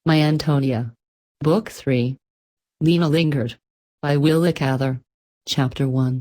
My Antonia. Book 3. Lena Lingered. By Willa Cather. Chapter 1.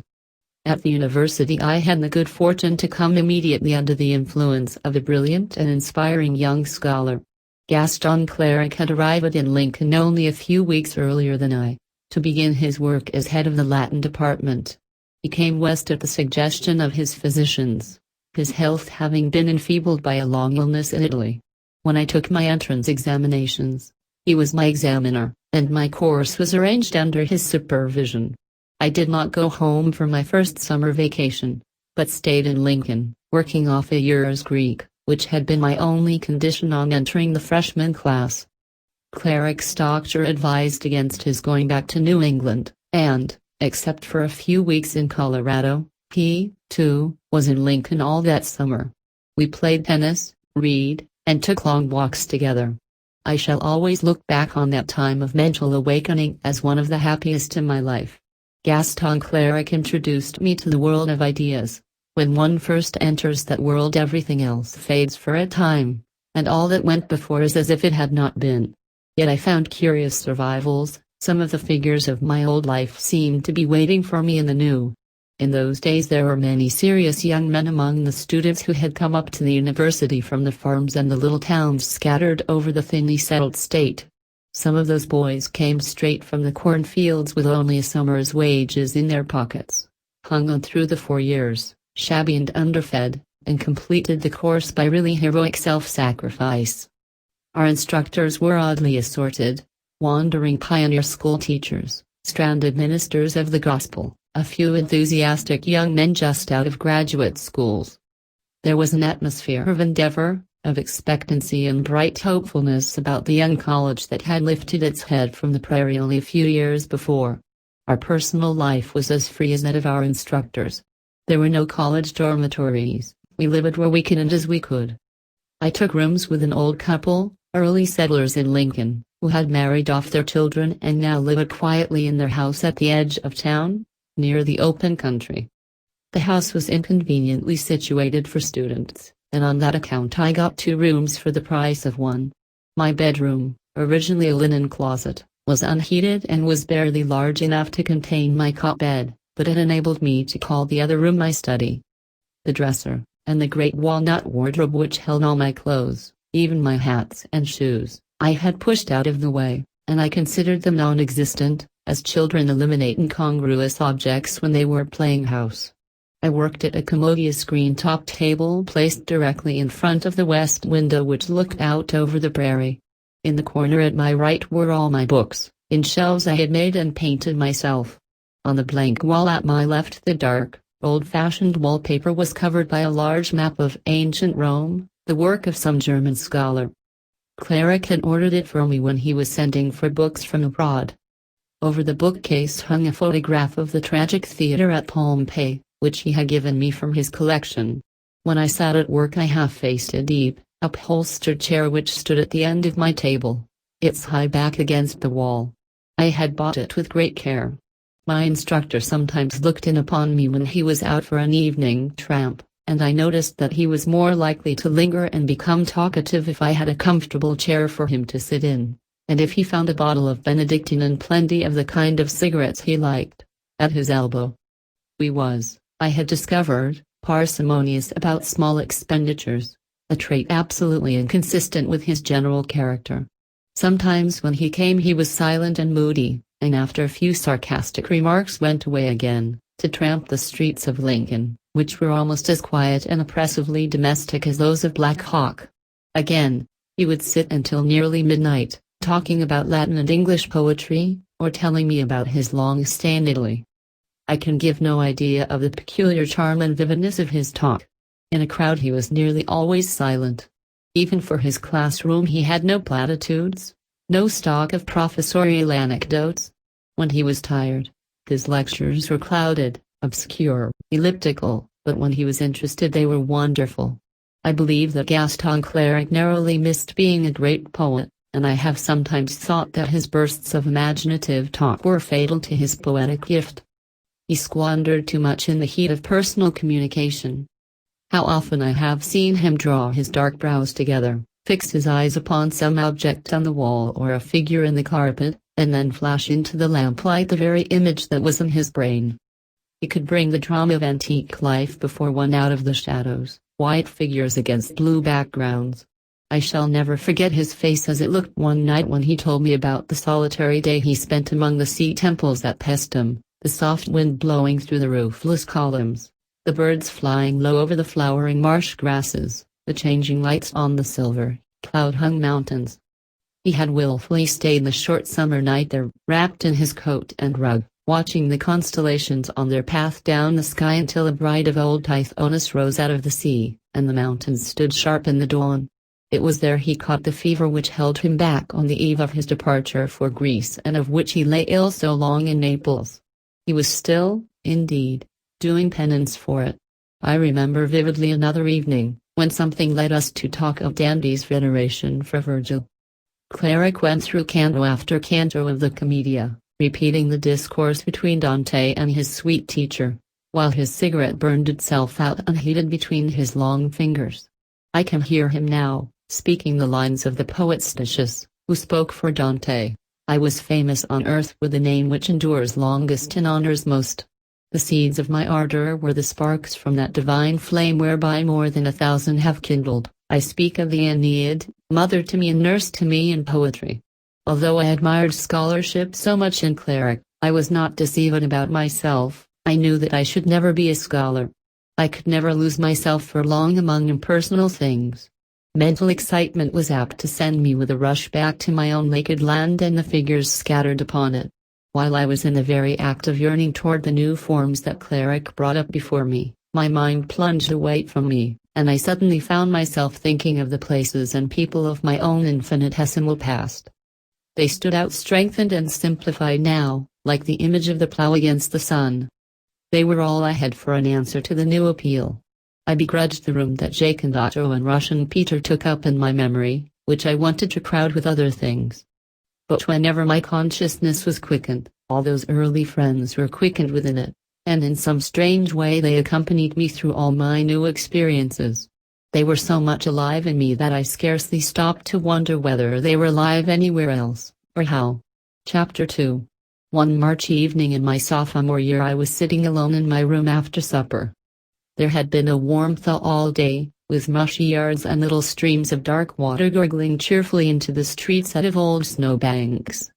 At the university I had the good fortune to come immediately under the influence of a brilliant and inspiring young scholar. Gaston Cleric had arrived in Lincoln only a few weeks earlier than I, to begin his work as head of the Latin department. He came west at the suggestion of his physicians, his health having been enfeebled by a long illness in Italy. When I took my entrance examinations, he was my examiner, and my course was arranged under his supervision. I did not go home for my first summer vacation, but stayed in Lincoln, working off a year's Greek, which had been my only condition on entering the freshman class. Cleric's doctor advised against his going back to New England, and, except for a few weeks in Colorado, he, too, was in Lincoln all that summer. We played tennis, read, and took long walks together. I shall always look back on that time of mental awakening as one of the happiest in my life. Gaston Cleric introduced me to the world of ideas. When one first enters that world, everything else fades for a time, and all that went before is as if it had not been. Yet I found curious survivals. Some of the figures of my old life seemed to be waiting for me in the new. In those days there were many serious young men among the students who had come up to the university from the farms and the little towns scattered over the thinly settled state. Some of those boys came straight from the cornfields with only a summer's wages in their pockets, hung on through the 4 years, shabby and underfed, and completed the course by really heroic self-sacrifice. Our instructors were oddly assorted: wandering pioneer school teachers, stranded ministers of the gospel, a few enthusiastic young men just out of graduate schools. There was an atmosphere of endeavor, of expectancy and bright hopefulness about the young college that had lifted its head from the prairie only a few years before. Our personal life was as free as that of our instructors. There were no college dormitories. We lived where we could and as we could. I took rooms with an old couple, early settlers in Lincoln, who had married off their children and now lived quietly in their house at the edge of town, near the open country. The house was inconveniently situated for students, and on that account I got 2 rooms for the price of one. My bedroom, originally a linen closet, was unheated and was barely large enough to contain my cot bed, but it enabled me to call the other room my study. The dresser, and the great walnut wardrobe which held all my clothes, even my hats and shoes, I had pushed out of the way, and I considered them non-existent, as children eliminate incongruous objects when they were playing house. I worked at a commodious green-topped table placed directly in front of the west window which looked out over the prairie. In the corner at my right were all my books, in shelves I had made and painted myself. On the blank wall at my left the dark, old-fashioned wallpaper was covered by a large map of ancient Rome, the work of some German scholar. Cleric had ordered it for me when he was sending for books from abroad. Over the bookcase hung a photograph of the tragic theater at Pompeii, which he had given me from his collection. When I sat at work I half-faced a deep, upholstered chair which stood at the end of my table, its high back against the wall. I had bought it with great care. My instructor sometimes looked in upon me when he was out for an evening tramp, and I noticed that he was more likely to linger and become talkative if I had a comfortable chair for him to sit in, and if he found a bottle of Benedictine and plenty of the kind of cigarettes he liked, at his elbow. I had discovered, parsimonious about small expenditures, a trait absolutely inconsistent with his general character. Sometimes when he came he was silent and moody, and after a few sarcastic remarks went away again, to tramp the streets of Lincoln, which were almost as quiet and oppressively domestic as those of Black Hawk. Again, he would sit until nearly midnight, talking about Latin and English poetry, or telling me about his long stay in Italy. I can give no idea of the peculiar charm and vividness of his talk. In a crowd he was nearly always silent. Even for his classroom he had no platitudes, no stock of professorial anecdotes. When he was tired, his lectures were clouded, obscure, elliptical, but when he was interested they were wonderful. I believe that Gaston Cleric narrowly missed being a great poet, and I have sometimes thought that his bursts of imaginative talk were fatal to his poetic gift. He squandered too much in the heat of personal communication. How often I have seen him draw his dark brows together, fix his eyes upon some object on the wall or a figure in the carpet, and then flash into the lamplight the very image that was in his brain. He could bring the drama of antique life before one out of the shadows, white figures against blue backgrounds. I shall never forget his face as it looked one night when he told me about the solitary day he spent among the sea temples at Paestum, the soft wind blowing through the roofless columns, the birds flying low over the flowering marsh grasses, the changing lights on the silver, cloud-hung mountains. He had willfully stayed the short summer night there, wrapped in his coat and rug, watching the constellations on their path down the sky until a bride of old Tithonus rose out of the sea, and the mountains stood sharp in the dawn. It was there he caught the fever which held him back on the eve of his departure for Greece and of which he lay ill so long in Naples. He was still, indeed, doing penance for it. I remember vividly another evening, when something led us to talk of Dante's veneration for Virgil. Cleric went through canto after canto of the Commedia, repeating the discourse between Dante and his sweet teacher, while his cigarette burned itself out unheeded between his long fingers. I can hear him now, speaking the lines of the poet Statius, who spoke for Dante. I was famous on earth with the name which endures longest and honors most. The seeds of my ardor were the sparks from that divine flame whereby more than 1,000 have kindled. I speak of the Aeneid, mother to me and nurse to me in poetry. Although I admired scholarship so much in Cleric, I was not deceived about myself. I knew that I should never be a scholar. I could never lose myself for long among impersonal things. Mental excitement was apt to send me with a rush back to my own naked land and the figures scattered upon it. While I was in the very act of yearning toward the new forms that Cleric brought up before me, my mind plunged away from me, and I suddenly found myself thinking of the places and people of my own infinitesimal past. They stood out strengthened and simplified now, like the image of the plough against the sun. They were all I had for an answer to the new appeal. I begrudged the room that Giacondato and Russian Peter took up in my memory, which I wanted to crowd with other things. But whenever my consciousness was quickened, all those early friends were quickened within it, and in some strange way they accompanied me through all my new experiences. They were so much alive in me that I scarcely stopped to wonder whether they were alive anywhere else, or how. Chapter 2. One March evening in my sophomore year I was sitting alone in my room after supper. There had been a warm thaw all day, with mushy yards and little streams of dark water gurgling cheerfully into the streets out of old snowbanks.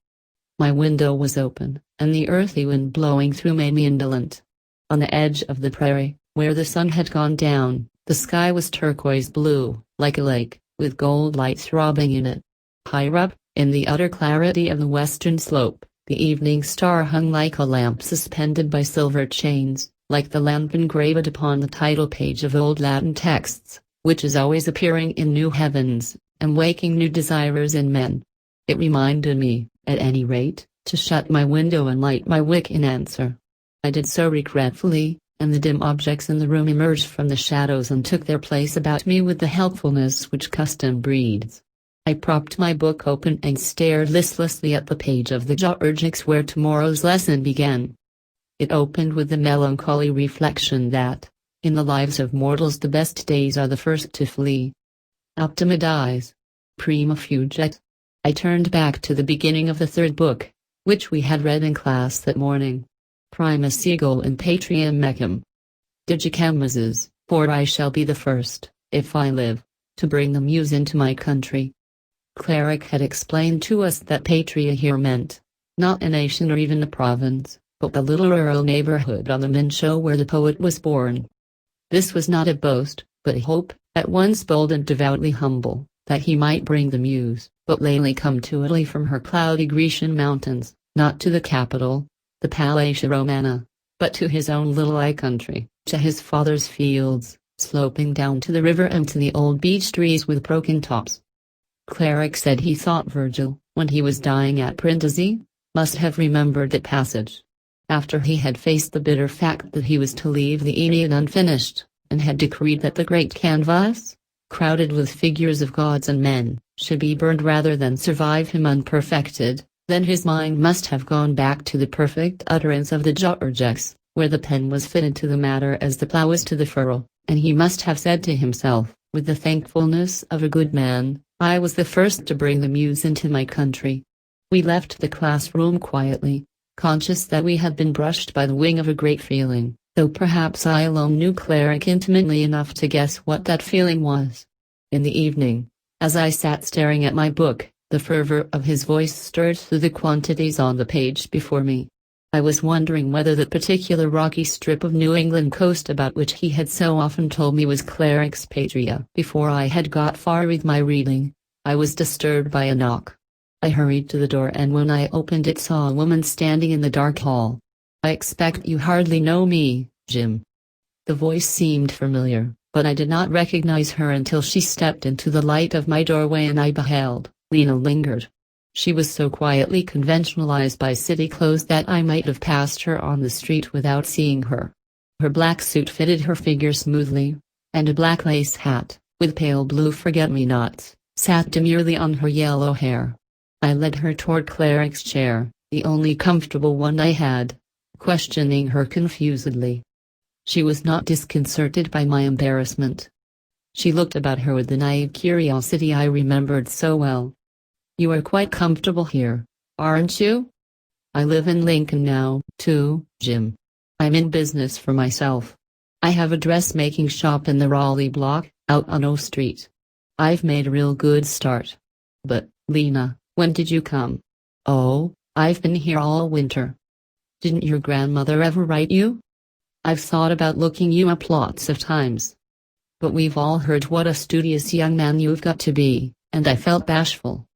My window was open, and the earthy wind blowing through made me indolent. On the edge of the prairie, where the sun had gone down, the sky was turquoise blue, like a lake, with gold light throbbing in it. Higher up, in the utter clarity of the western slope, the evening star hung like a lamp suspended by silver chains, like the lamp engraved upon the title page of old Latin texts, which is always appearing in new heavens, and waking new desires in men. It reminded me, at any rate, to shut my window and light my wick in answer. I did so regretfully, and the dim objects in the room emerged from the shadows and took their place about me with the helpfulness which custom breeds. I propped my book open and stared listlessly at the page of the Georgics where tomorrow's lesson began. It opened with the melancholy reflection that, in the lives of mortals the best days are the first to flee. Optima dies. Prima fugit. I turned back to the beginning of the third book, which we had read in class that morning. Prima Seagull in Patriam Mecum. Digicamuses, for I shall be the first, if I live, to bring the muse into my country. Cleric had explained to us that Patria here meant, not a nation or even a province, but the little rural neighborhood on the Mincio where the poet was born. This was not a boast, but a hope, at once bold and devoutly humble, that he might bring the muse, but lately come to Italy from her cloudy Grecian mountains, not to the capital, the Palatium Romana, but to his own little country, to his father's fields, sloping down to the river and to the old beech trees with broken tops. Cleric said he thought Virgil, when he was dying at Brindisi, must have remembered that passage. After he had faced the bitter fact that he was to leave the Aeneid unfinished, and had decreed that the great canvas, crowded with figures of gods and men, should be burned rather than survive him unperfected, then his mind must have gone back to the perfect utterance of the Georgics, where the pen was fitted to the matter as the plough is to the furrow, and he must have said to himself, with the thankfulness of a good man, I was the first to bring the muse into my country. We left the classroom quietly, conscious that we had been brushed by the wing of a great feeling, though perhaps I alone knew Cleric intimately enough to guess what that feeling was. In the evening, as I sat staring at my book, the fervor of his voice stirred through the quantities on the page before me. I was wondering whether that particular rocky strip of New England coast about which he had so often told me was Cleric's patria. Before I had got far with my reading, I was disturbed by a knock. I hurried to the door, and when I opened it saw a woman standing in the dark hall. "I expect you hardly know me, Jim." The voice seemed familiar, but I did not recognize her until she stepped into the light of my doorway and I beheld Lena Lingard. She was so quietly conventionalized by city clothes that I might have passed her on the street without seeing her. Her black suit fitted her figure smoothly, and a black lace hat, with pale blue forget-me-nots, sat demurely on her yellow hair. I led her toward Cleric's chair, the only comfortable one I had, questioning her confusedly. She was not disconcerted by my embarrassment. She looked about her with the naive curiosity I remembered so well. "You are quite comfortable here, aren't you?" "I live in Lincoln now, too, Jim. I'm in business for myself. I have a dressmaking shop in the Raleigh block, out on O Street. I've made a real good start." "But, Lena, when did you come?" "Oh, I've been here all winter." "Didn't your grandmother ever write you?" "I've thought about looking you up lots of times. But we've all heard what a studious young man you've got to be, and I felt bashful.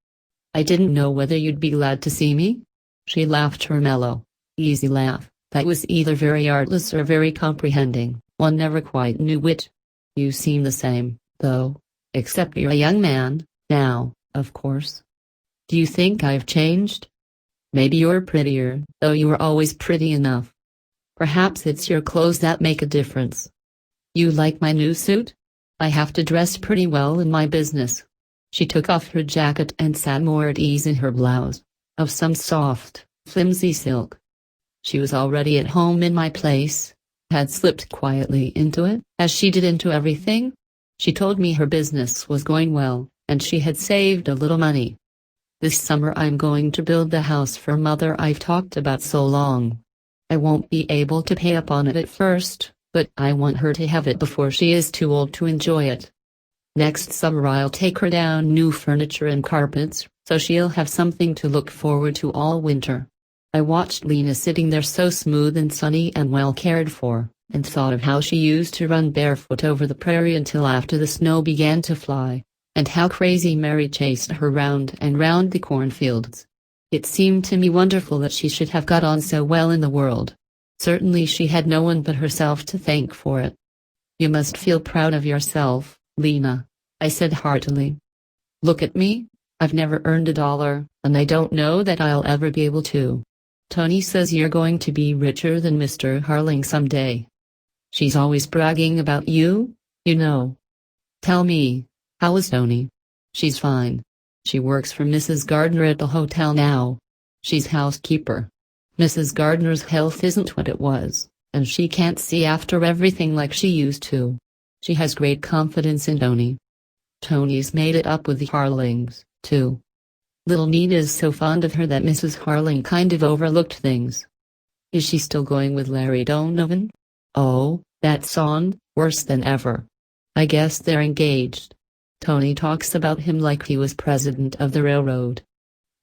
I didn't know whether you'd be glad to see me." She laughed her mellow, easy laugh, that was either very artless or very comprehending, one never quite knew which. "You seem the same, though, except you're a young man, now, of course. Do you think I've changed?" "Maybe you're prettier, though you were always pretty enough. Perhaps it's your clothes that make a difference." "You like my new suit? I have to dress pretty well in my business." She took off her jacket and sat more at ease in her blouse, of some soft, flimsy silk. She was already at home in my place, had slipped quietly into it, as she did into everything. She told me her business was going well, and she had saved a little money. "This summer I'm going to build the house for Mother I've talked about so long. I won't be able to pay up on it at first, but I want her to have it before she is too old to enjoy it. Next summer I'll take her down new furniture and carpets, so she'll have something to look forward to all winter." I watched Lena sitting there so smooth and sunny and well cared for, and thought of how she used to run barefoot over the prairie until after the snow began to fly, and how Crazy Mary chased her round and round the cornfields. It seemed to me wonderful that she should have got on so well in the world. Certainly she had no one but herself to thank for it. "You must feel proud of yourself, Lena," I said heartily. "Look at me. I've never earned $1, and I don't know that I'll ever be able to. Tony says you're going to be richer than Mr. Harling someday. She's always bragging about you, you know. Tell me, how is Tony?" "She's fine. She works for Mrs. Gardner at the hotel now. She's housekeeper. Mrs. Gardner's health isn't what it was, and she can't see after everything like she used to. She has great confidence in Tony. Tony's made it up with the Harlings, too. Little Nina's so fond of her that Mrs. Harling kind of overlooked things." "Is she still going with Larry Donovan?" "Oh, that's on, worse than ever. I guess they're engaged. Tony talks about him like he was president of the railroad.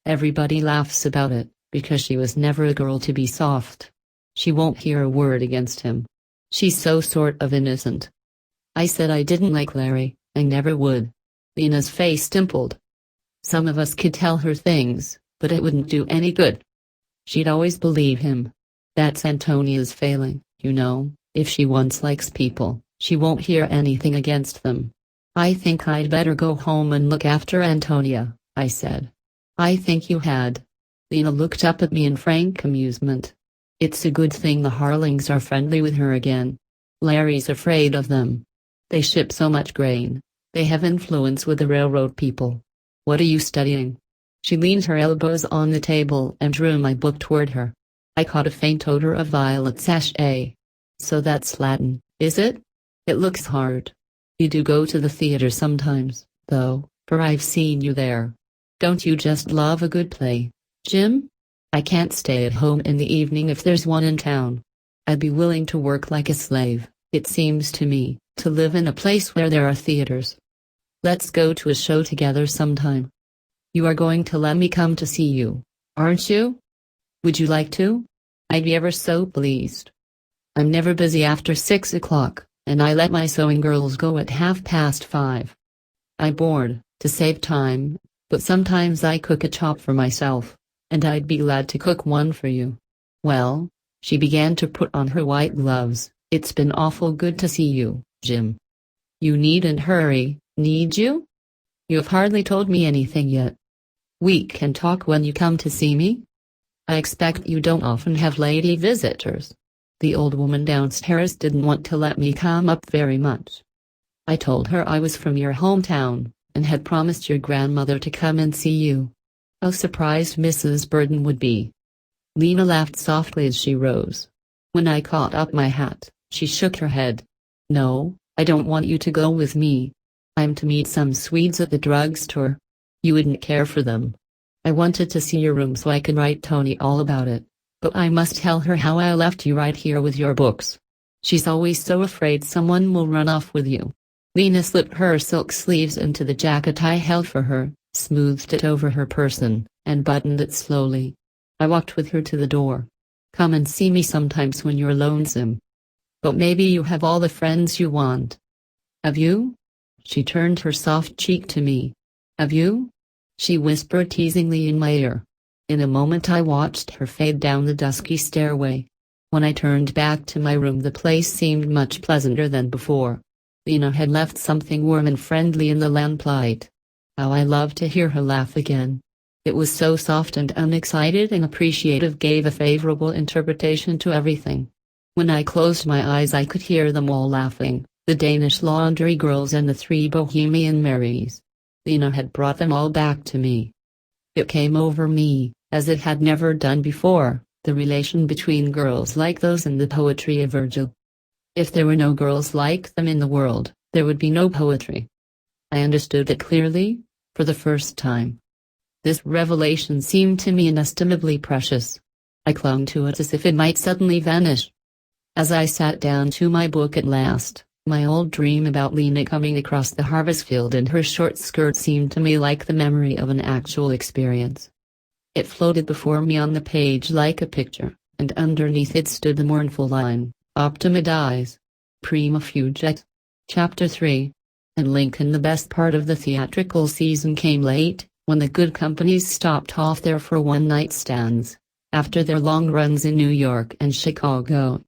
Everybody laughs about it, because she was never a girl to be soft. She won't hear a word against him. She's so sort of innocent." I said I didn't like Larry, I never would. Lena's face dimpled. Some of us could tell her things, but it wouldn't do any good. She'd always believe him. That's Antonia's failing, you know. If she once likes people, she won't hear anything against them. "I think I'd better go home and look after Antonia," I said. "I think you had." Lena looked up at me in frank amusement. "It's a good thing the Harlings are friendly with her again. Larry's afraid of them. They ship so much grain. They have influence with the railroad people. What are you studying?" She leaned her elbows on the table and drew my book toward her. I caught a faint odor of violet sachet. "So that's Latin, is it? It looks hard. You do go to the theater sometimes, though, for I've seen you there. Don't you just love a good play, Jim? I can't stay at home in the evening if there's one in town. I'd be willing to work like a slave, it seems to me, to live in a place where there are theaters. Let's go to a show together sometime. You are going to let me come to see you, aren't you? Would you like to? I'd be ever so pleased. I'm never busy after 6 o'clock, and I let my sewing girls go at 5:30. I'm bored, to save time, but sometimes I cook a chop for myself, and I'd be glad to cook one for you. Well, she began to put on her white gloves. It's been awful good to see you, Jim. You needn't hurry, need you? You've hardly told me anything yet. We can talk when you come to see me? I expect you don't often have lady visitors. The old woman downstairs didn't want to let me come up very much. I told her I was from your hometown, and had promised your grandmother to come and see you. How surprised Mrs. Burden would be. Lena laughed softly as she rose. When I caught up my hat, she shook her head. No, I don't want you to go with me. I'm to meet some Swedes at the drugstore. You wouldn't care for them. I wanted to see your room so I could write Tony all about it, but I must tell her how I left you right here with your books. She's always so afraid someone will run off with you. Lena slipped her silk sleeves into the jacket I held for her, smoothed it over her person, and buttoned it slowly. I walked with her to the door. Come and see me sometimes when you're lonesome. But maybe you have all the friends you want. Have you? She turned her soft cheek to me. Have you? She whispered teasingly in my ear. In a moment I watched her fade down the dusky stairway. When I turned back to my room the place seemed much pleasanter than before. Lena had left something warm and friendly in the lamplight. How I loved to hear her laugh again. It was so soft and unexcited and appreciative, gave a favorable interpretation to everything. When I closed my eyes I could hear them all laughing, the Danish laundry girls and the 3 Bohemian Marys. Lena had brought them all back to me. It came over me, as it had never done before, the relation between girls like those in the poetry of Virgil. If there were no girls like them in the world, there would be no poetry. I understood it clearly, for the first time. This revelation seemed to me inestimably precious. I clung to it as if it might suddenly vanish. As I sat down to my book at last, my old dream about Lena coming across the harvest field in her short skirt seemed to me like the memory of an actual experience. It floated before me on the page like a picture, and underneath it stood the mournful line, Optima dies. Prima fugit. Chapter 3. In Lincoln the best part of the theatrical season came late, when the good companies stopped off there for one-night stands, after their long runs in New York and Chicago.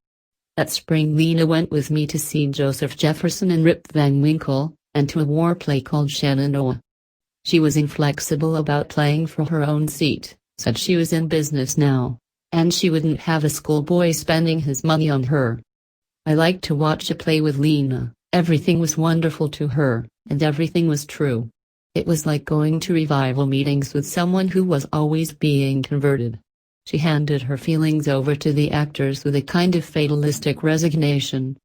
That spring Lena went with me to see Joseph Jefferson and Rip Van Winkle, and to a war play called Shenandoah. She was inflexible about playing for her own seat, said she was in business now, and she wouldn't have a schoolboy spending his money on her. I liked to watch a play with Lena. Everything was wonderful to her, and everything was true. It was like going to revival meetings with someone who was always being converted. She handed her feelings over to the actors with a kind of fatalistic resignation.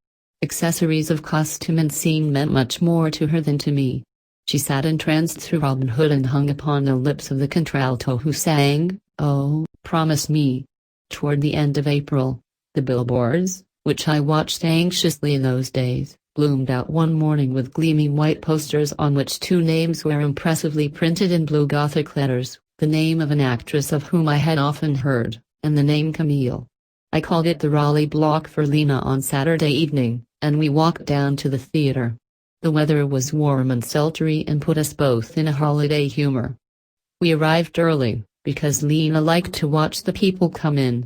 Accessories of costume and scene meant much more to her than to me. She sat entranced through Robin Hood and hung upon the lips of the contralto who sang, "Oh, Promise Me." Toward the end of April, the billboards, which I watched anxiously in those days, bloomed out one morning with gleaming white posters on which 2 names were impressively printed in blue Gothic letters, the name of an actress of whom I had often heard, and the name Camille. I called it the Raleigh block for Lena on Saturday evening, and we walked down to the theater. The weather was warm and sultry and put us both in a holiday humor. We arrived early, because Lena liked to watch the people come in.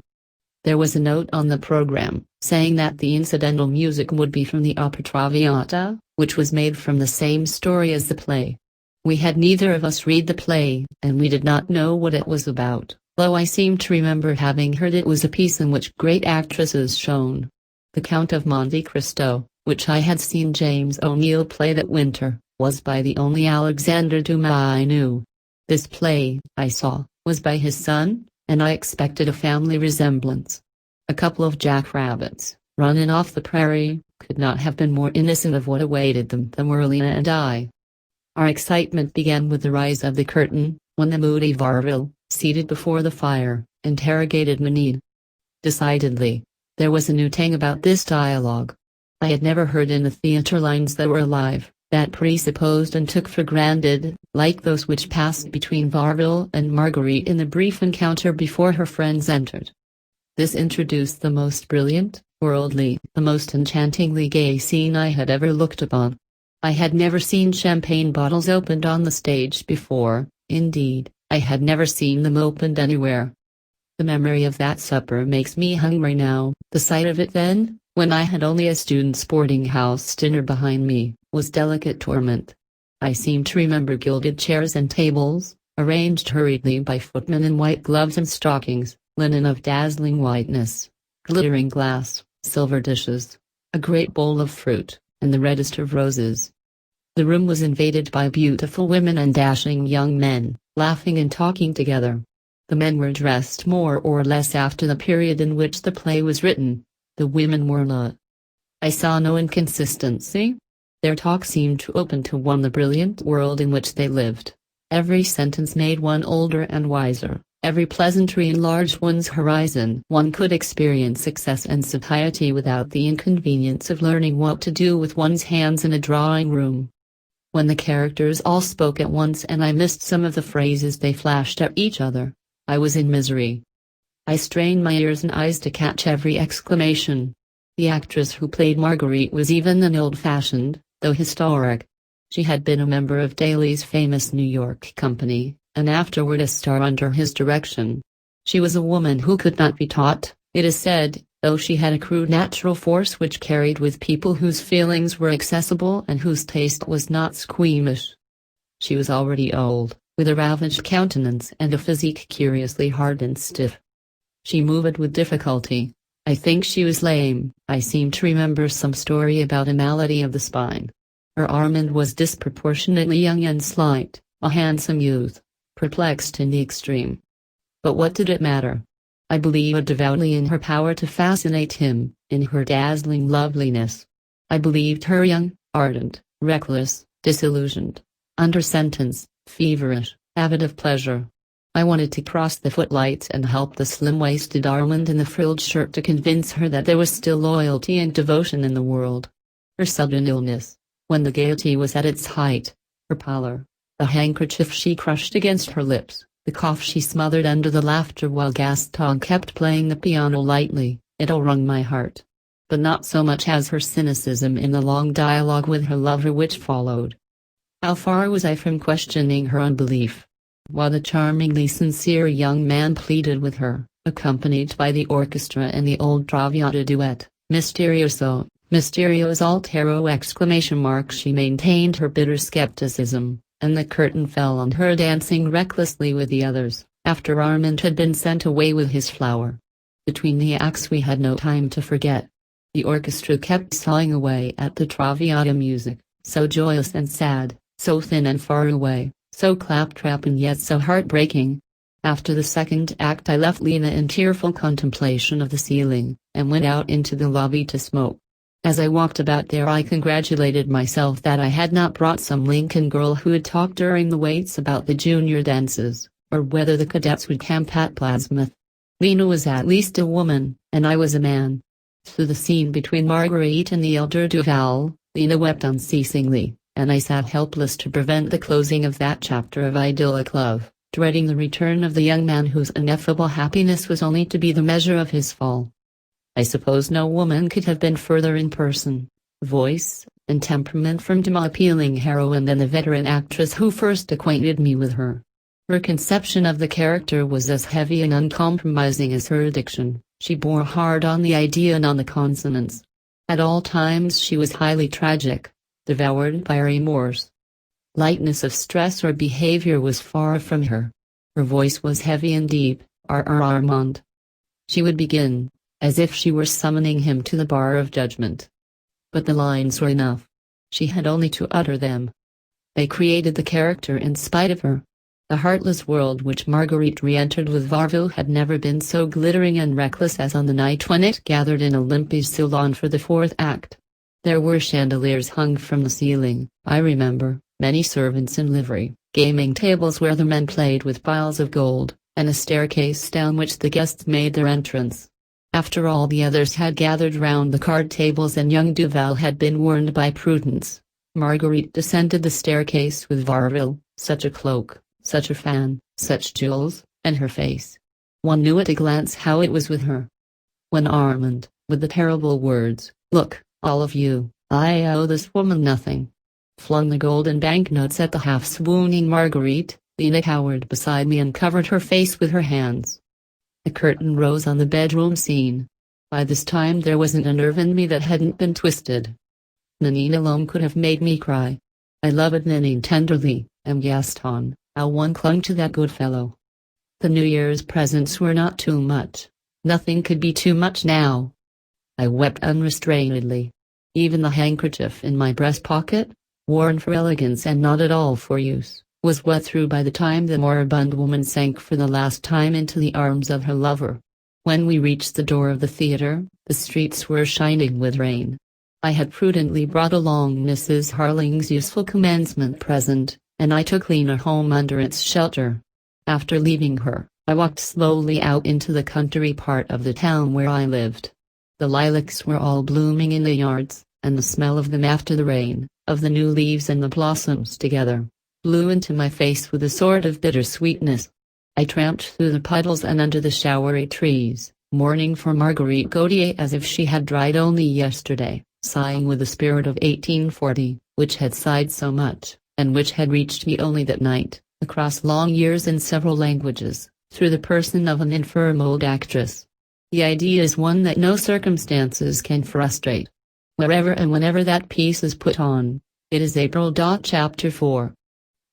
There was a note on the program, saying that the incidental music would be from the opera Traviata, which was made from the same story as the play. We had neither of us read the play, and we did not know what it was about, though I seem to remember having heard it was a piece in which great actresses shone. The Count of Monte Cristo, which I had seen James O'Neill play that winter, was by the only Alexander Dumas I knew. This play, I saw, was by his son, and I expected a family resemblance. A couple of jackrabbits, running off the prairie, could not have been more innocent of what awaited them than were Lena and I. Our excitement began with the rise of the curtain, when the moody Varville, seated before the fire, interrogated Menede. Decidedly, there was a new tang about this dialogue. I had never heard in the theatre lines that were alive, that presupposed and took for granted, like those which passed between Varville and Marguerite in the brief encounter before her friends entered. This introduced the most brilliant, worldly, the most enchantingly gay scene I had ever looked upon. I had never seen champagne bottles opened on the stage before, indeed, I had never seen them opened anywhere. The memory of that supper makes me hungry now. The sight of it then, when I had only a student's boarding house dinner behind me, was delicate torment. I seemed to remember gilded chairs and tables, arranged hurriedly by footmen in white gloves and stockings, linen of dazzling whiteness, glittering glass, silver dishes, a great bowl of fruit, and the reddest of roses. The room was invaded by beautiful women and dashing young men, laughing and talking together. The men were dressed more or less after the period in which the play was written. The women were not. I saw no inconsistency. Their talk seemed to open to one the brilliant world in which they lived. Every sentence made one older and wiser. Every pleasantry enlarged one's horizon. One could experience success and satiety without the inconvenience of learning what to do with one's hands in a drawing room. When the characters all spoke at once and I missed some of the phrases they flashed at each other, I was in misery. I strained my ears and eyes to catch every exclamation. The actress who played Marguerite was even then old-fashioned, though historic. She had been a member of Daly's famous New York company, and afterward a star under his direction. She was a woman who could not be taught, it is said, though she had a crude natural force which carried with people whose feelings were accessible and whose taste was not squeamish. She was already old, with a ravaged countenance and a physique curiously hard and stiff. She moved with difficulty. I think she was lame. I seem to remember some story about a malady of the spine. Her Armand was disproportionately young and slight, a handsome youth, perplexed in the extreme. But what did it matter? I believed devoutly in her power to fascinate him, in her dazzling loveliness. I believed her young, ardent, reckless, disillusioned, under sentence, feverish, avid of pleasure. I wanted to cross the footlights and help the slim-waisted Armand in the frilled shirt to convince her that there was still loyalty and devotion in the world. Her sudden illness, when the gaiety was at its height, her pallor, the handkerchief she crushed against her lips, the cough she smothered under the laughter while Gaston kept playing the piano lightly, it all wrung my heart. But not so much as her cynicism in the long dialogue with her lover which followed. How far was I from questioning her unbelief? While the charmingly sincere young man pleaded with her, accompanied by the orchestra and the old Traviata duet, Misterioso, Misterioso altero! She maintained her bitter skepticism, and the curtain fell on her dancing recklessly with the others, after Armand had been sent away with his flower. Between the acts we had no time to forget. The orchestra kept sawing away at the Traviata music, so joyous and sad, so thin and far away, so claptrap and yet so heartbreaking. After the second act I left Lena in tearful contemplation of the ceiling, and went out into the lobby to smoke. As I walked about there I congratulated myself that I had not brought some Lincoln girl who would talk during the waits about the junior dances, or whether the cadets would camp at Plasmouth. Lena was at least a woman, and I was a man. Through the scene between Marguerite and the elder Duval, Lena wept unceasingly, and I sat helpless to prevent the closing of that chapter of idyllic love, dreading the return of the young man whose ineffable happiness was only to be the measure of his fall. I suppose no woman could have been further in person, voice, and temperament from my appealing heroine than the veteran actress who first acquainted me with her. Her conception of the character was as heavy and uncompromising as her diction. She bore hard on the idea and on the consonants. At all times she was highly tragic, devoured by remorse. Lightness of stress or behavior was far from her. Her voice was heavy and deep, Armand. She would begin, as if she were summoning him to the bar of judgment. But the lines were enough. She had only to utter them. They created the character in spite of her. The heartless world which Marguerite re-entered with Varville had never been so glittering and reckless as on the night when it gathered in Olympie's salon for the fourth act. There were chandeliers hung from the ceiling, I remember, many servants in livery, gaming tables where the men played with piles of gold, and a staircase down which the guests made their entrance. After all the others had gathered round the card tables and young Duval had been warned by Prudence, Marguerite descended the staircase with Varville, such a cloak, such a fan, such jewels, and her face. One knew at a glance how it was with her. When Armand, with the terrible words, "Look, all of you, I owe this woman nothing," flung the golden banknotes at the half-swooning Marguerite, Lena cowered beside me and covered her face with her hands. The curtain rose on the bedroom scene. By this time there wasn't a nerve in me that hadn't been twisted. Nanine alone could have made me cry. I loved Nanine tenderly, and Gaston, how one clung to that good fellow. The New Year's presents were not too much. Nothing could be too much now. I wept unrestrainedly. Even the handkerchief in my breast pocket, worn for elegance and not at all for use, was wet through by the time the moribund woman sank for the last time into the arms of her lover. When we reached the door of the theater, the streets were shining with rain. I had prudently brought along Mrs. Harling's useful commencement present, and I took Lena home under its shelter. After leaving her, I walked slowly out into the country part of the town where I lived. The lilacs were all blooming in the yards, and the smell of them after the rain, of the new leaves and the blossoms together, blew into my face with a sort of bitter sweetness. I tramped through the puddles and under the showery trees, mourning for Marguerite Gautier as if she had died only yesterday, sighing with the spirit of 1840, which had sighed so much, and which had reached me only that night, across long years in several languages, through the person of an infirm old actress. The idea is one that no circumstances can frustrate. Wherever and whenever that piece is put on, it is April. Chapter 4.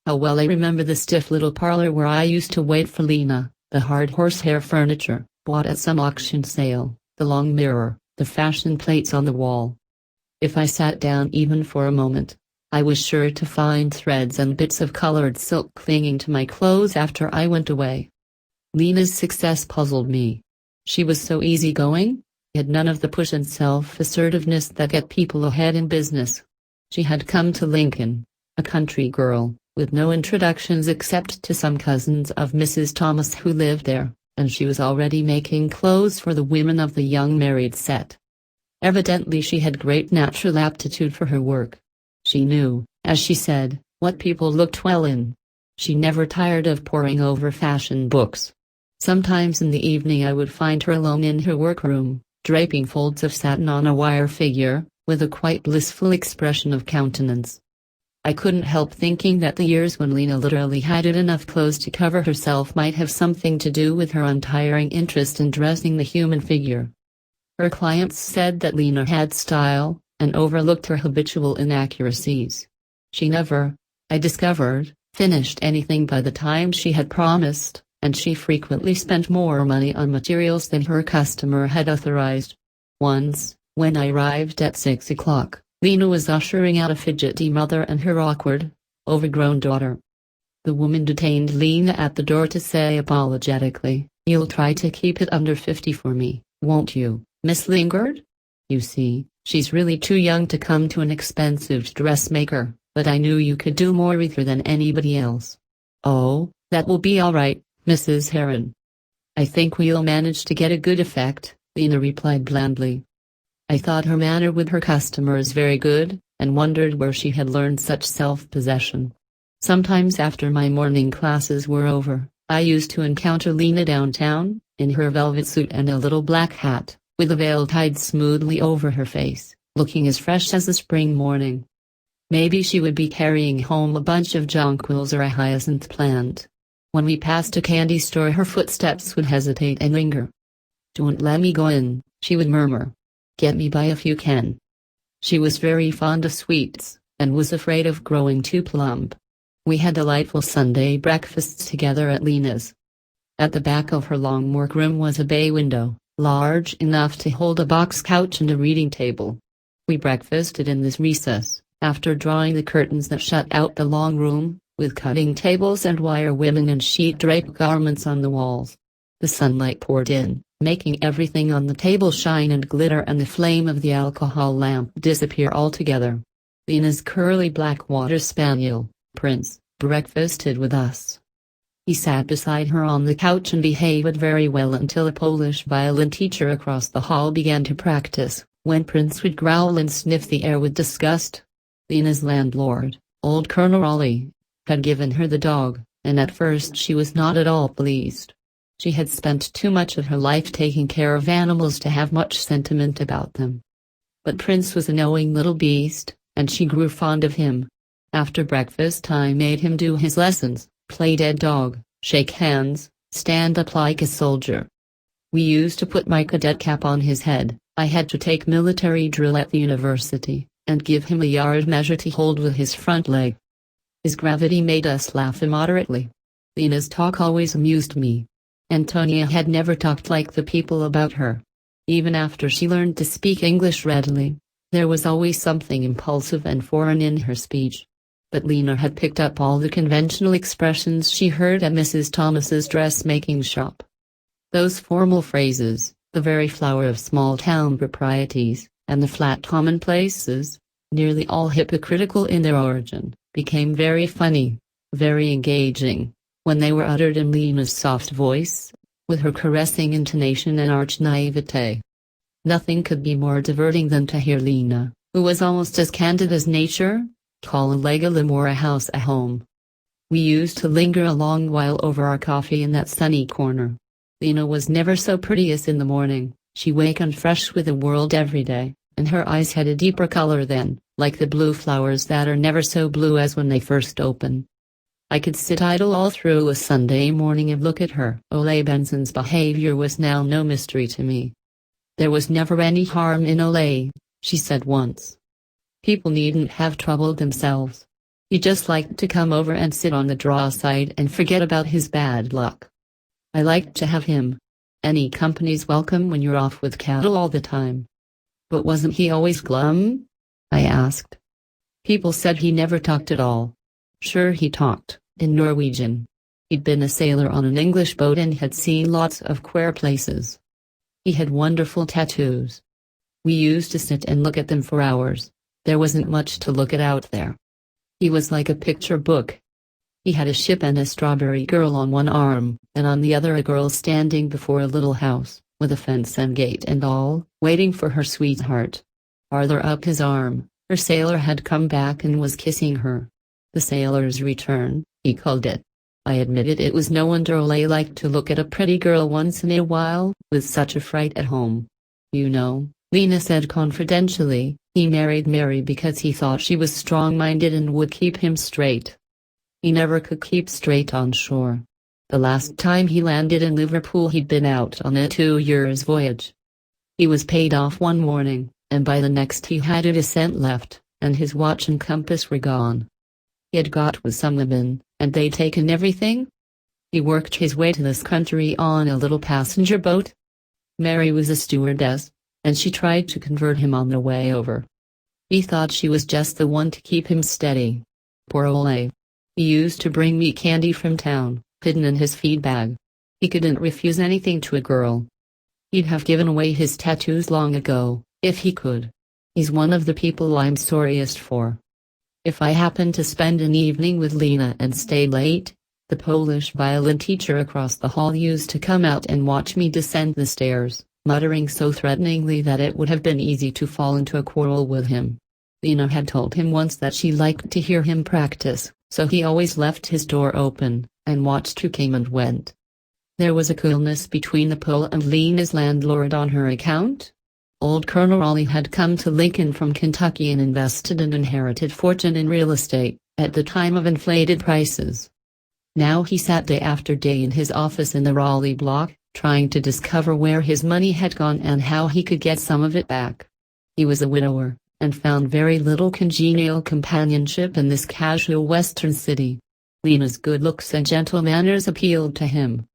How well I remember the stiff little parlor where I used to wait for Lena, the hard horsehair furniture, bought at some auction sale, the long mirror, the fashion plates on the wall. If I sat down even for a moment, I was sure to find threads and bits of colored silk clinging to my clothes after I went away. Lena's success puzzled me. She was so easygoing, had none of the push and self-assertiveness that get people ahead in business. She had come to Lincoln, a country girl, with no introductions except to some cousins of Mrs. Thomas who lived there, and she was already making clothes for the women of the young married set. Evidently she had great natural aptitude for her work. She knew, as she said, what people looked well in. She never tired of poring over fashion books. Sometimes in the evening I would find her alone in her workroom, draping folds of satin on a wire figure, with a quite blissful expression of countenance. I couldn't help thinking that the years when Lena literally had enough clothes to cover herself might have something to do with her untiring interest in dressing the human figure. Her clients said that Lena had style, and overlooked her habitual inaccuracies. She never, I discovered, finished anything by the time she had promised, and she frequently spent more money on materials than her customer had authorized. Once, when I arrived at 6 o'clock, Lena was ushering out a fidgety mother and her awkward, overgrown daughter. The woman detained Lena at the door to say apologetically, "You'll try to keep it under 50 for me, won't you, Miss Lingard? You see, she's really too young to come to an expensive dressmaker, but I knew you could do more with her than anybody else." "Oh, that will be all right, Mrs. Heron. I think we'll manage to get a good effect," Lena replied blandly. I thought her manner with her customers very good, and wondered where she had learned such self-possession. Sometimes after my morning classes were over, I used to encounter Lena downtown, in her velvet suit and a little black hat, with a veil tied smoothly over her face, looking as fresh as a spring morning. Maybe she would be carrying home a bunch of jonquils or a hyacinth plant. When we passed a candy store her footsteps would hesitate and linger. "Don't let me go in," she would murmur. "Get me by if you can." She was very fond of sweets, and was afraid of growing too plump. We had delightful Sunday breakfasts together at Lena's. At the back of her long workroom was a bay window, large enough to hold a box couch and a reading table. We breakfasted in this recess, after drawing the curtains that shut out the long room, with cutting tables and wire women and sheet-draped garments on the walls. The sunlight poured in, making everything on the table shine and glitter and the flame of the alcohol lamp disappear altogether. Lena's curly black water spaniel, Prince breakfasted with us. He sat beside her on the couch and behaved very well until a Polish violin teacher across the hall began to practice, when Prince would growl and sniff the air with disgust. Lena's landlord, old Colonel Raleigh, had given her the dog, and at first she was not at all pleased. She had spent too much of her life taking care of animals to have much sentiment about them. But Prince was a knowing little beast, and she grew fond of him. After breakfast I made him do his lessons, play dead dog, shake hands, stand up like a soldier. We used to put my cadet cap on his head. I had to take military drill at the university, and give him a yard measure to hold with his front leg. His gravity made us laugh immoderately. Lena's talk always amused me. Antonia had never talked like the people about her. Even after she learned to speak English readily, there was always something impulsive and foreign in her speech. But Lena had picked up all the conventional expressions she heard at Mrs. Thomas's dressmaking shop. Those formal phrases, the very flower of small-town proprieties, and the flat commonplaces, nearly all hypocritical in their origin, became very funny, very engaging, when they were uttered in Lena's soft voice, with her caressing intonation and arch naivete. Nothing could be more diverting than to hear Lena, who was almost as candid as nature, call a leg a limb or a house a home. We used to linger a long while over our coffee in that sunny corner. Lena was never so pretty as in the morning. She wakened fresh with the world every day, and her eyes had a deeper color then, like the blue flowers that are never so blue as when they first open. I could sit idle all through a Sunday morning and look at her. Ole Benson's behavior was now no mystery to me. There was never any harm in Ole, she said once. People needn't have troubled themselves. He just liked to come over and sit on the draw side and forget about his bad luck. I liked to have him. Any company's welcome when you're off with cattle all the time. But wasn't he always glum? I asked. People said he never talked at all. Sure, he talked, in Norwegian. He'd been a sailor on an English boat and had seen lots of queer places. He had wonderful tattoos. We used to sit and look at them for hours. There wasn't much to look at out there. He was like a picture book. He had a ship and a strawberry girl on one arm, and on the other a girl standing before a little house, with a fence and gate and all, waiting for her sweetheart. Farther up his arm, her sailor had come back and was kissing her. The sailor's return, he called it. I admitted it was no wonder Ole liked to look at a pretty girl once in a while, with such a fright at home. You know, Lena said confidentially, he married Mary because he thought she was strong-minded and would keep him straight. He never could keep straight on shore. The last time he landed in Liverpool he'd been out on a 2-year voyage. He was paid off one morning, and by the next he hadn't a cent left, and his watch and compass were gone. He had got with some women, and they'd taken everything. He worked his way to this country on a little passenger boat. Mary was a stewardess, and she tried to convert him on the way over. He thought she was just the one to keep him steady. Poor Ole. He used to bring me candy from town, hidden in his feed bag. He couldn't refuse anything to a girl. He'd have given away his tattoos long ago, if he could. He's one of the people I'm sorriest for. If I happened to spend an evening with Lena and stay late, the Polish violin teacher across the hall used to come out and watch me descend the stairs, muttering so threateningly that it would have been easy to fall into a quarrel with him. Lena had told him once that she liked to hear him practice, so he always left his door open, and watched who came and went. There was a coolness between the Pole and Lena's landlord on her account. Old Colonel Raleigh had come to Lincoln from Kentucky and invested an inherited fortune in real estate, at the time of inflated prices. Now he sat day after day in his office in the Raleigh block, trying to discover where his money had gone and how he could get some of it back. He was a widower, and found very little congenial companionship in this casual western city. Lena's good looks and gentle manners appealed to him.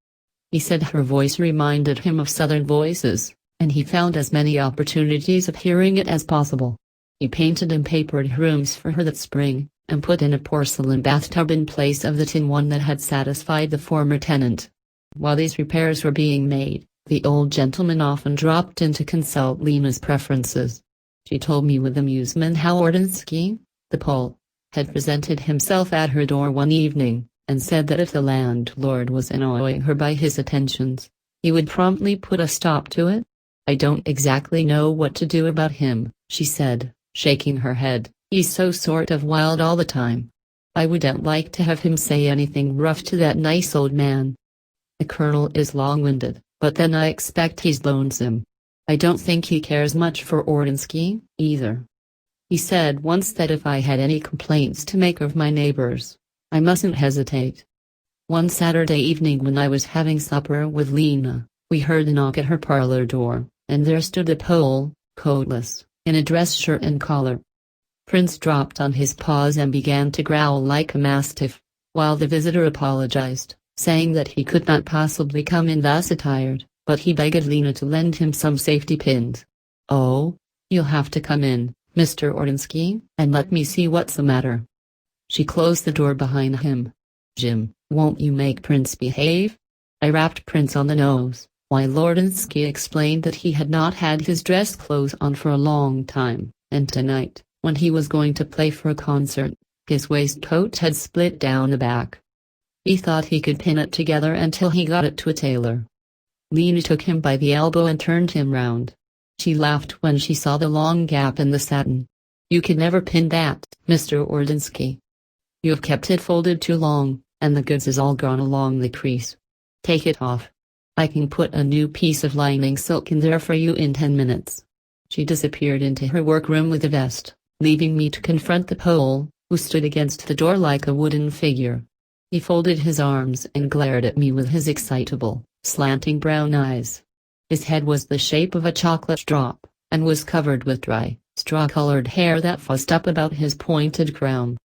He said her voice reminded him of southern voices, and he found as many opportunities of hearing it as possible. He painted and papered rooms for her that spring, and put in a porcelain bathtub in place of the tin one that had satisfied the former tenant. While these repairs were being made, the old gentleman often dropped in to consult Lena's preferences. She told me with amusement how Ordinsky, the Pole, had presented himself at her door one evening, and said that if the landlord was annoying her by his attentions, he would promptly put a stop to it. "I don't exactly know what to do about him," she said, shaking her head. "He's so sort of wild all the time. I wouldn't like to have him say anything rough to that nice old man. The colonel is long-winded, but then I expect he's lonesome. I don't think he cares much for Ordinsky, either. He said once that if I had any complaints to make of my neighbors, I mustn't hesitate." One Saturday evening when I was having supper with Lena, we heard a knock at her parlor door, and there stood a Pole, coatless, in a dress shirt and collar. Prince dropped on his paws and began to growl like a mastiff, while the visitor apologized, saying that he could not possibly come in thus attired, but he begged Lena to lend him some safety pins. "Oh, you'll have to come in, Mr. Ordinsky, and let me see what's the matter." She closed the door behind him. "Jim, won't you make Prince behave?" I rapped Prince on the nose, while Ordinsky explained that he had not had his dress clothes on for a long time, and tonight, when he was going to play for a concert, his waistcoat had split down the back. He thought he could pin it together until he got it to a tailor. Lena took him by the elbow and turned him round. She laughed when she saw the long gap in the satin. "You could never pin that, Mr. Ordinsky. You've kept it folded too long, and the goods is all gone along the crease. Take it off. I can put a new piece of lining silk in there for you in 10 minutes." She disappeared into her workroom with the vest, leaving me to confront the Pole, who stood against the door like a wooden figure. He folded his arms and glared at me with his excitable, slanting brown eyes. His head was the shape of a chocolate drop, and was covered with dry, straw-colored hair that fussed up about his pointed crown.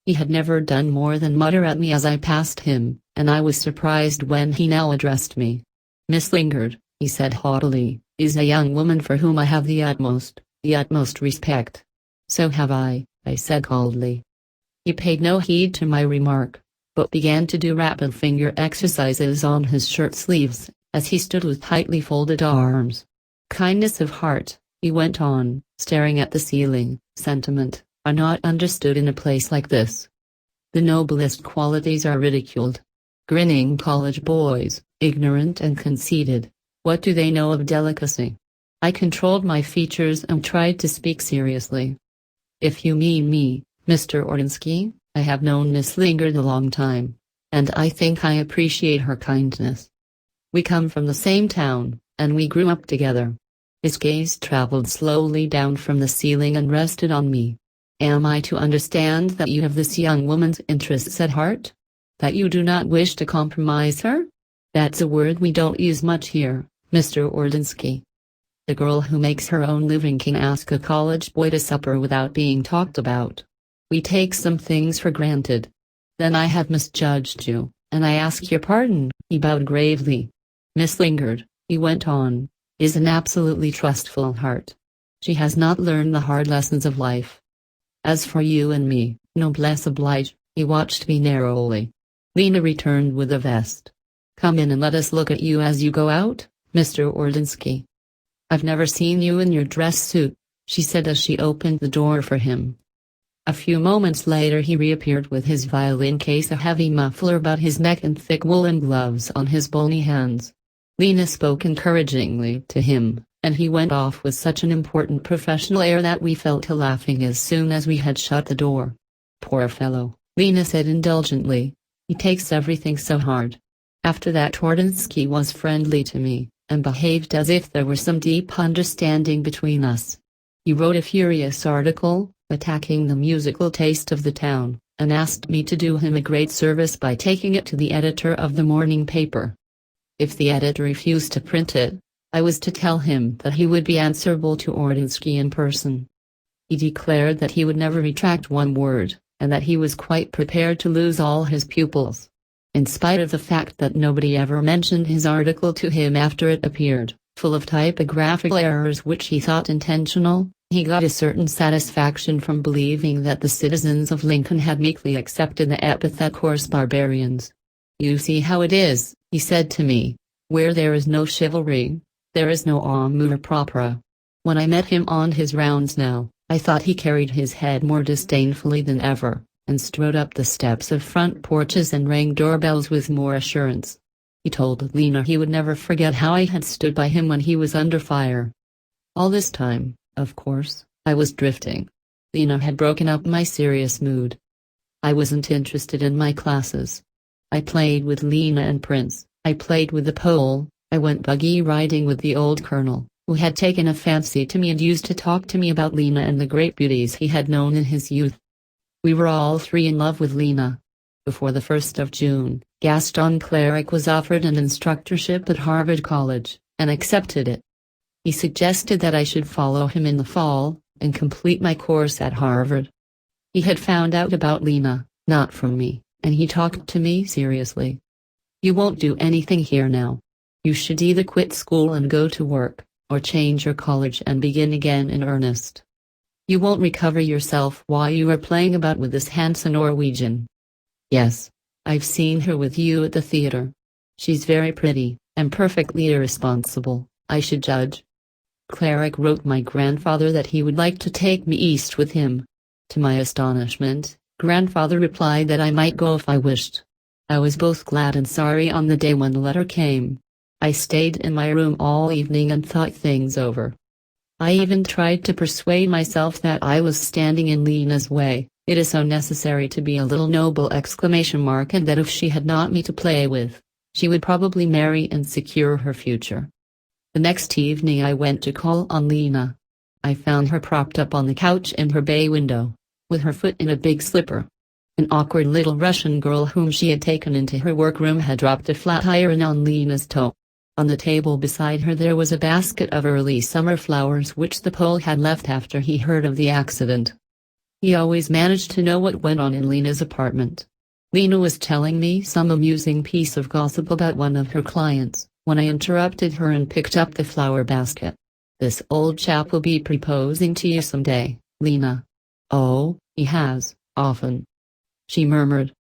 He had never done more than mutter at me as I passed him, and I was surprised when he now addressed me. "Miss Lingard," he said haughtily, "is a young woman for whom I have the utmost respect." "So have I said coldly. He paid no heed to my remark, but began to do rapid finger exercises on his shirt sleeves, as he stood with tightly folded arms. "Kindness of heart," he went on, staring at the ceiling, "sentiment, are not understood in a place like this. The noblest qualities are ridiculed. Grinning college boys, ignorant and conceited, what do they know of delicacy?" I controlled my features and tried to speak seriously. "If you mean me, Mr. Ordinsky, I have known Miss Lingard a long time, and I think I appreciate her kindness. We come from the same town, and we grew up together." His gaze traveled slowly down from the ceiling and rested on me. "Am I to understand that you have this young woman's interests at heart? That you do not wish to compromise her? That's a word we don't use much here, Mr. Ordinsky. The girl who makes her own living can ask a college boy to supper without being talked about. We take some things for granted. Then I have misjudged you, and I ask your pardon." He bowed gravely. "Miss Lingard," he went on, "is an absolutely trustful heart. She has not learned the hard lessons of life. As for you and me, noblesse oblige." He watched me narrowly. Lena returned with a vest. "Come in and let us look at you as you go out, Mr. Ordinsky. I've never seen you in your dress suit," she said as she opened the door for him. A few moments later he reappeared with his violin case, a heavy muffler about his neck and thick woolen gloves on his bony hands. Lena spoke encouragingly to him, and he went off with such an important professional air that we fell to laughing as soon as we had shut the door. "Poor fellow," Lena said indulgently. "He takes everything so hard." After that Ordinsky was friendly to me, and behaved as if there were some deep understanding between us. He wrote a furious article, attacking the musical taste of the town, and asked me to do him a great service by taking it to the editor of the morning paper. If the editor refused to print it, I was to tell him that he would be answerable to Ordinsky in person. He declared that he would never retract one word, and that he was quite prepared to lose all his pupils. In spite of the fact that nobody ever mentioned his article to him after it appeared, full of typographical errors which he thought intentional, he got a certain satisfaction from believing that the citizens of Lincoln had meekly accepted the epithet coarse barbarians. "You see how it is," he said to me, "where there is no chivalry, there is no amour propre." When I met him on his rounds now, I thought he carried his head more disdainfully than ever, and strode up the steps of front porches and rang doorbells with more assurance. He told Lena he would never forget how I had stood by him when he was under fire. All this time, of course, I was drifting. Lena had broken up my serious mood. I wasn't interested in my classes. I played with Lena and Prince, I played with the pole, I went buggy riding with the old colonel, who had taken a fancy to me and used to talk to me about Lena and the great beauties he had known in his youth. We were all three in love with Lena. Before the 1st of June, Gaston Cleric was offered an instructorship at Harvard College, and accepted it. He suggested that I should follow him in the fall, and complete my course at Harvard. He had found out about Lena, not from me, and he talked to me seriously. "You won't do anything here now. You should either quit school and go to work, or change your college and begin again in earnest. You won't recover yourself while you are playing about with this handsome Norwegian. Yes, I've seen her with you at the theater. She's very pretty, and perfectly irresponsible, I should judge." Cleric wrote my grandfather that he would like to take me east with him. To my astonishment, grandfather replied that I might go if I wished. I was both glad and sorry on the day when the letter came. I stayed in my room all evening and thought things over. I even tried to persuade myself that I was standing in Lena's way. It is so necessary to be a little noble! And that if she had not me to play with, she would probably marry and secure her future. The next evening I went to call on Lena. I found her propped up on the couch in her bay window, with her foot in a big slipper. An awkward little Russian girl whom she had taken into her workroom had dropped a flat iron on Lena's toe. On the table beside her there was a basket of early summer flowers which the Pole had left after he heard of the accident. He always managed to know what went on in Lena's apartment. Lena was telling me some amusing piece of gossip about one of her clients, when I interrupted her and picked up the flower basket. "This old chap will be proposing to you someday, Lena." "Oh, he has, often," she murmured.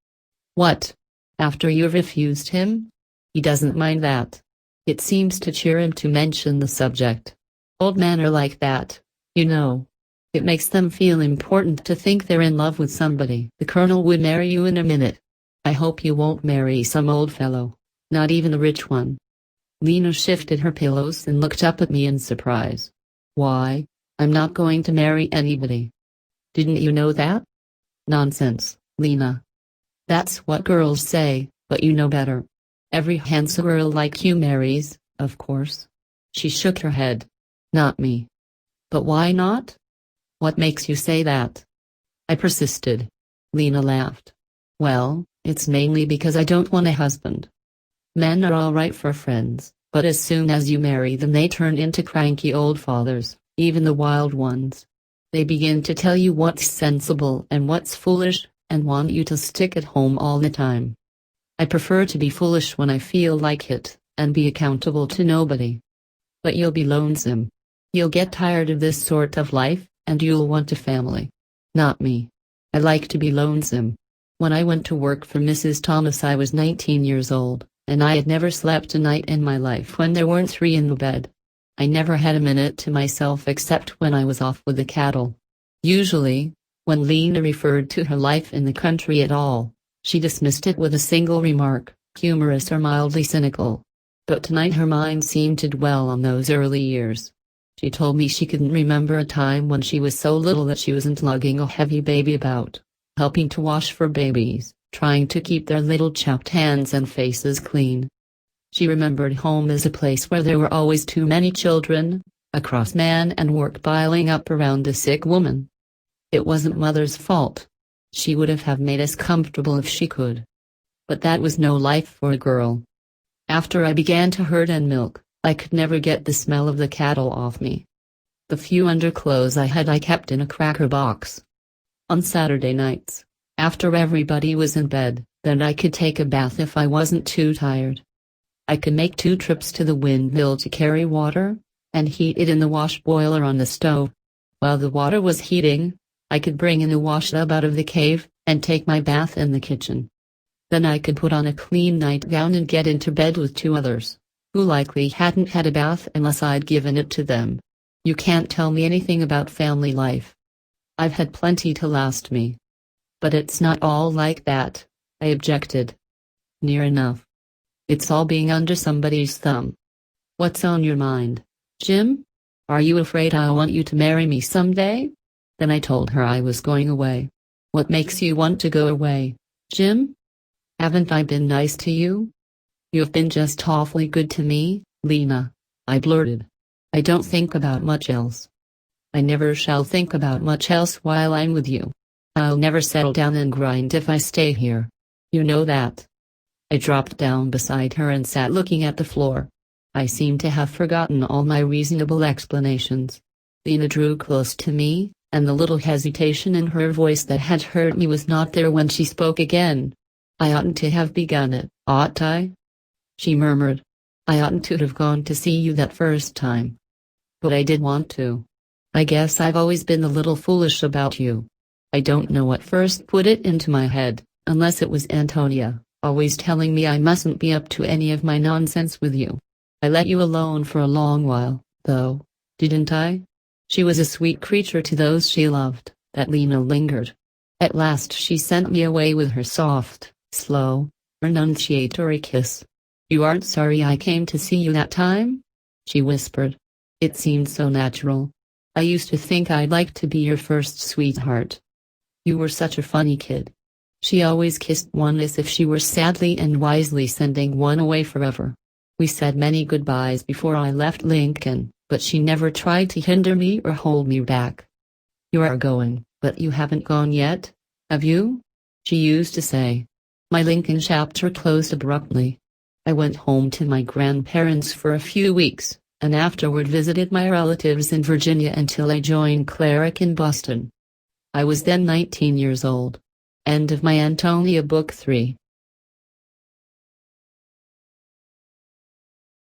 "What? After you refused him?" "He doesn't mind that. It seems to cheer him to mention the subject. Old men are like that, you know. It makes them feel important to think they're in love with somebody. The colonel would marry you in a minute. I hope you won't marry some old fellow, not even a rich one." Lena shifted her pillows and looked up at me in surprise. "Why, I'm not going to marry anybody." "Didn't you know that?" "Nonsense, Lena. That's what girls say, but you know better. Every handsome girl like you marries, of course." She shook her head. "Not me." "But why not? What makes you say that?" I persisted. Lena laughed. "Well, it's mainly because I don't want a husband. Men are all right for friends, but as soon as you marry them they turn into cranky old fathers, even the wild ones. They begin to tell you what's sensible and what's foolish, and want you to stick at home all the time. I prefer to be foolish when I feel like it, and be accountable to nobody." "But you'll be lonesome. You'll get tired of this sort of life, and you'll want a family." "Not me. I like to be lonesome. When I went to work for Mrs. Thomas I was 19 years old, and I had never slept a night in my life when there weren't three in the bed. I never had a minute to myself except when I was off with the cattle." Usually, when Lena referred to her life in the country at all, she dismissed it with a single remark, humorous or mildly cynical. But tonight her mind seemed to dwell on those early years. She told me she couldn't remember a time when she was so little that she wasn't lugging a heavy baby about, helping to wash for babies, trying to keep their little chapped hands and faces clean. She remembered home as a place where there were always too many children, a cross man and work piling up around a sick woman. It wasn't Mother's fault. She would have made us comfortable if she could. But that was no life for a girl. After I began to herd and milk, I could never get the smell of the cattle off me. The few underclothes I had I kept in a cracker box. On Saturday nights, after everybody was in bed, then I could take a bath if I wasn't too tired. I could make 2 trips to the windmill to carry water, and heat it in the wash boiler on the stove. While the water was heating, I could bring in a washtub out of the cave, and take my bath in the kitchen. Then I could put on a clean nightgown and get into bed with 2 others, who likely hadn't had a bath unless I'd given it to them. You can't tell me anything about family life. I've had plenty to last me. But it's not all like that, I objected. Near enough. It's all being under somebody's thumb. What's on your mind, Jim? Are you afraid I'll want you to marry me someday? Then I told her I was going away. What makes you want to go away, Jim? Haven't I been nice to you? You've been just awfully good to me, Lena, I blurted. I don't think about much else. I never shall think about much else while I'm with you. I'll never settle down and grind if I stay here. You know that. I dropped down beside her and sat looking at the floor. I seemed to have forgotten all my reasonable explanations. Lena drew close to me, and the little hesitation in her voice that had hurt me was not there when she spoke again. I oughtn't to have begun it, ought I? She murmured. I oughtn't to have gone to see you that first time. But I did want to. I guess I've always been a little foolish about you. I don't know what first put it into my head, unless it was Antonia, always telling me I mustn't be up to any of my nonsense with you. I let you alone for a long while, though, didn't I? She was a sweet creature to those she loved, that Lena lingered. At last she sent me away with her soft, slow, renunciatory kiss. You aren't sorry I came to see you that time? She whispered. It seemed so natural. I used to think I'd like to be your first sweetheart. You were such a funny kid. She always kissed one as if she were sadly and wisely sending one away forever. We said many goodbyes before I left Lincoln, but she never tried to hinder me or hold me back. You are going, but you haven't gone yet, have you? She used to say. My Lincoln chapter closed abruptly. I went home to my grandparents for a few weeks, and afterward visited my relatives in Virginia until I joined Cleric in Boston. I was then 19 years old. End of my Antonia Book 3.